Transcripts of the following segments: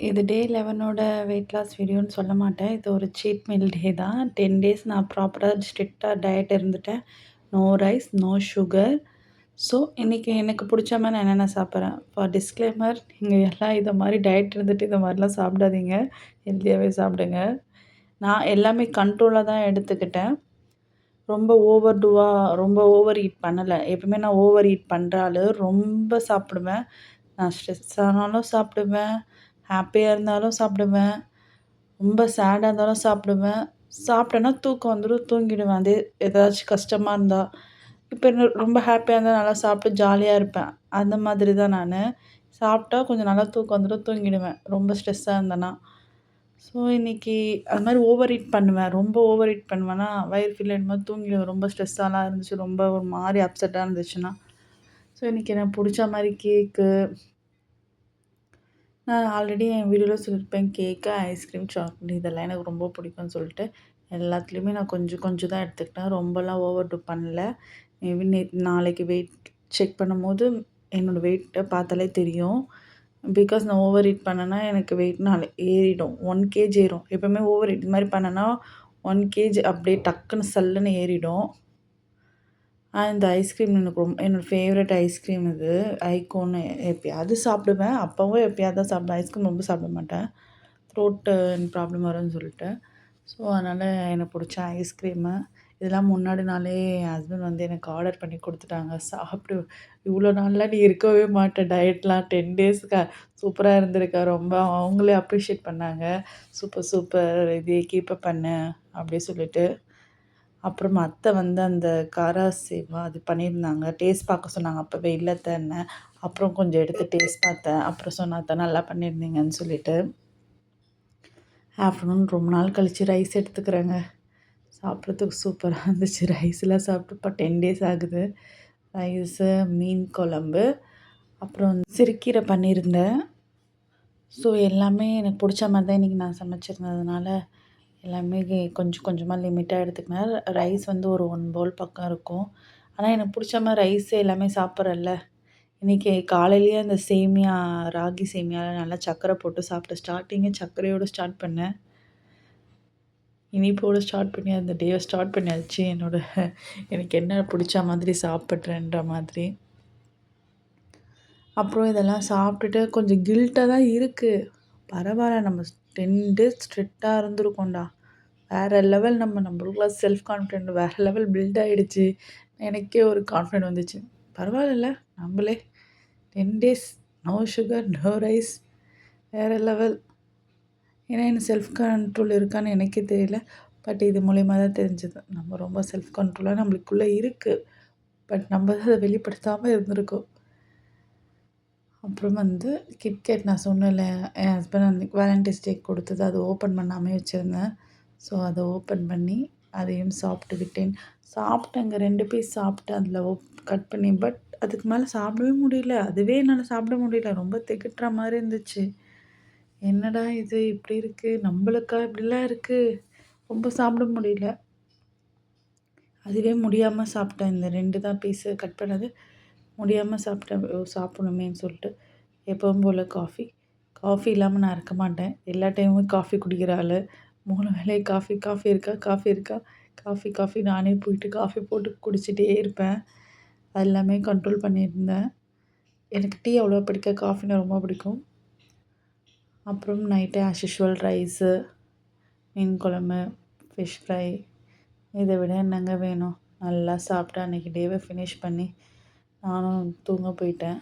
இது டே 11ஓட weight loss வீடியோன்னு சொல்ல மாட்டேன். இது ஒரு சீட் மீல் டே தான். 10 டேஸ் நான் ப்ராப்பரா ஸ்ட்ரிக்ட்டா டயட் இருந்துட்டேன். No rice, no sugar. So, இன்னைக்கு எனக்கு புடிச்ச மாரி நான் என்னென்ன சாப்பிட்றேன். ஃபார் டிஸ்க்ளைமர், நீங்க எல்லாம் இத மாரி டயட் இருந்துட்டு இத மாரிலாம் சாப்பிடாதீங்க. ஹெல்த்தியாவே சாப்பிடுங்க. நான் எல்லாமே கண்ட்ரோலா தான் எடுத்துக்கிட்டேன். ரொம்ப ரொம்ப ஓவர் ஈட் பண்ணல. எப்பவுமே நான் ஓவர் ஈட் பண்ற ஆளு. ரொம்ப சாப்பிடுவேன். நான் ஸ்ட்ரெஸ் ஆனாலும் சாப்பிடுவேன். ஹாப்பியா இருந்தாலும் சாப்பிடுவேன். ரொம்ப சேடா இருந்தாலும் சாப்பிடுவேன். சாப்பிட்டேன்னா தூக்கம் வந்துரும், தூங்கிடுவேன். அதே ஏதாச்சும் கஷ்டமா இருந்தா. இப்ப ரொம்ப ஹாப்பியா இருந்தா நல்லா சாப்பிட்டு ஜாலியா இருப்பேன். அந்த மாதிரி தான் நானு. சாப்பிட்டா கொஞ்சம் நல்லா தூக்கம் வந்துரும், தூங்கிடுவேன். ரொம்ப ஸ்ட்ரெஸ்ஸா இருந்தேன்னா. ஸோ, இன்னைக்கு அது மாரி ஓவர் ஈட் பண்ணுவேன். ரொம்ப ஓவர் ஈட் பண்ணுவேன்னா, வயிறு ஃபில் ஆயிடும்போது தூங்கிடுவேன். ரொம்ப ஸ்ட்ரெஸ்ஸாலாம் இருந்துச்சு, ரொம்ப ஒரு மாரி அப்செட்டா இருந்துச்சுன்னா. ஸோ, இன்னைக்கு எனக்கு புடிச்ச மாரி கேக்கு நான் ஆல்ரெடி என் வீடியோல சொல்லியிருப்பேன். கேக்கு, ஐஸ்கிரீம், சாக்லேட் இதெல்லாம் எனக்கு ரொம்ப பிடிக்கும்னு சொல்லிட்டு, எல்லாத்துலேயுமே நான் கொஞ்சம் கொஞ்சம் தான் எடுத்துக்கிட்டேன். ரொம்பலாம் ஓவர் டூ பண்ணல. மேபி நாளைக்கு வெயிட் செக் பண்ணும்போது என்னோடய வெயிட்ட பார்த்தாலே தெரியும். பிகாஸ் நான் ஓவர் ஈட் பண்ணேன்னா எனக்கு வெயிட் ஏறிடும். 1 கேஜி ஏறும். எப்பவுமே ஓவர் ஈட் இது மாரி பண்ணேன்னா 1 கேஜி அப்படியே டக்குன்னு சல்லுன்னு ஏறிடும். இந்த ஐஸ்கிரீம் எனக்கு என்னோட ஃபேவரட் ஐஸ்கிரீம் இது. ஐகோன்னு எப்பயாவது சாப்பிடுவேன். அப்பவும் எப்பயாவது தான் சாப்பிடுவேன். ஐஸ்கிரீம் ரொம்ப சாப்பிட மாட்டேன். த்ரோட்டு ப்ராப்ளம் வரும்னு சொல்லிட்டு. ஸோ, அதனால் எனக்கு பிடிச்ச ஐஸ்கிரீமு. இதெல்லாம் முன்னாடி நாளே என் ஹஸ்பண்ட் வந்து எனக்கு ஆர்டர் பண்ணி குடுத்துட்டாங்க. சாப்பிடு இவ்வளோ நாள்லாம் நீ இருக்கவே மாட்ட டயட்லாம் 10 டேஸ்க்கு சூப்பரா இருந்திருக்க. ரொம்ப அவங்களே அப்ரிஷியேட் பண்ணாங்க. சூப்பர் சூப்பர் இதே கீப் அப் பண்ணு அப்படி சொல்லிட்டு. அப்புறம் அத்தை வந்து அந்த காரா சேவா அது பண்ணியிருந்தாங்க. டேஸ்ட் பார்க்க சொன்னாங்க. அப்பவே இல்ல அத்தன்னேன். அப்புறம் கொஞ்சம் எடுத்து டேஸ்ட் பார்த்தேன். அப்புறம் சொன்னேன் அத்தை நல்லா பண்ணியிருந்தீங்கன்னு சொல்லிட்டு. ஆஃப்டர்நூன் ரொம்ப நாள் கழிச்சு ரைஸ் எடுத்துக்கிறேங்க. சாப்பிட்றதுக்கு சூப்பரா இருந்துச்சு. ரைஸ்லாம் சாப்பிட்டு இப்போ 10 டேஸ் ஆகுது. ரைஸு, மீன் குழம்பு, அப்புறம் சிறுக்கீரை பண்ணியிருந்தேன். ஸோ, எல்லாமே எனக்கு பிடிச்ச மாரி தான் இன்றைக்கி நான் சமைச்சிருந்ததுனால எல்லாமே கொஞ்சம் கொஞ்சமாக லிமிட்டாக எடுத்துக்கினேன். ரைஸ் வந்து ஒரு 1 பவுல் பக்கம் இருக்கும். ஆனால் எனக்கு பிடிச்ச மாரி ரைஸ் எல்லாமே சாப்பிட்றேன்ல. இன்றைக்கி காலையிலேயே அந்த சேமியா, ராகி சேமியாவில் நல்லா சர்க்கரை போட்டு சாப்பிட்டேன். ஸ்டார்ட்டிங்கே சர்க்கரையோடு ஸ்டார்ட் பண்ணேன். இனிப்போடு ஸ்டார்ட் பண்ணி அந்த டேவை ஸ்டார்ட் பண்ணியாச்சு. எனக்கு என்ன பிடிச்ச மாதிரி சாப்பிட்றேன்ற மாதிரி. அப்புறம் இதெல்லாம் சாப்பிட்டுட்டு கொஞ்சம் கில்ட்டாக தான் இருக்குது. பரவாயில்ல நம்ம 10 டேஸ் ஸ்ட்ரிக்ட்டா இருந்திருக்கோம்டா. வேறு லெவல் நம்மளுக்குலாம் செல்ஃப் கான்ஃபிடென்ட் வேறு லெவல் பில்ட் ஆகிடுச்சு. எனக்கே ஒரு கான்ஃபிடென்ட் வந்துச்சு. பரவாயில்லல்ல நம்மளே 10 days no sugar, no rice வேறு லெவல். ஏன்னா எனக்கு செல்ஃப் கண்ட்ரோல் இருக்கான்னு எனக்கே தெரியல. பட் இது மூலியமா தான் தெரிஞ்சது. நம்ம ரொம்ப செல்ஃப் கண்ட்ரோலாக நம்மளுக்குள்ளே இருக்குது. பட் நம்ம தான் அதை வெளிப்படுத்தாமல் இருந்திருக்கோம். அப்புறம் வந்து கிட்கேட் நான் சொன்னேன்ல, என் ஹஸ்பண்ட் அன்னைக்கு வேலண்டைன்ஸ் டேக்கு கொடுத்தது அதை ஓப்பன் பண்ணாமே வச்சுருந்தேன். ஸோ, அதை ஓப்பன் பண்ணி அதையும் சாப்பிட்டு விட்டேன். சாப்பிட்டேங்க 2 பீஸ் சாப்பிட்டேன் அதில் கட் பண்ணி. பட் அதுக்கு மேலே சாப்பிடவே முடியல. அதுவே என்னால் சாப்பிட முடியல. ரொம்ப திகட்டுற மாதிரி இருந்துச்சு. என்னடா இது இப்படி இருக்குது? நம்மளுக்கா இப்படிலாம் இருக்குது? ரொம்ப சாப்பிட முடியல. அதுவே முடியாமல் சாப்பிட்டேன். இந்த 2 தான் பீஸு கட் பண்ணது. முடியாமல் சாப்பிட்டேன். சாப்பிடணுமேன்னு சொல்லிட்டு. எப்பவும் போல் காஃபி இல்லாமல் நான் இருக்க மாட்டேன். எல்லா டைமும் காஃபி குடிக்கிற ஆள். 3 வேளையும் காஃபி இருக்கா? காஃபி நானே போயிட்டு காஃபி போட்டு குடிச்சிட்டே இருப்பேன். அது எல்லாமே கண்ட்ரோல் பண்ணியிருந்தேன். எனக்கு டீ அவ்வளோவா பிடிக்காது. காஃபினா ரொம்ப பிடிக்கும். அப்புறம் நைட்டு ஆஸ் யூஷுவல் ரைஸு, மீன் குழம்பு, ஃபிஷ் ஃப்ரை இதை விட என்னங்க வேணும்? நல்லா சாப்பிட்டு அன்றைக்கி டேவை ஃபினிஷ் பண்ணி நானும் தூங்க போயிட்டேன்.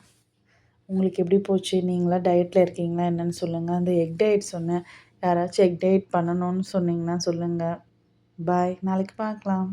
உங்களுக்கு எப்படி போச்சு? நீங்களாம் டயட்டில் இருக்கீங்களா என்னன்னு சொல்லுங்கள். அந்த எக் டயட் சொன்னேன். யாராச்சும் எக் டயட் பண்ணணும்னு சொன்னீங்கன்னா சொல்லுங்கள். பாய். நாளைக்கு பார்க்கலாம்.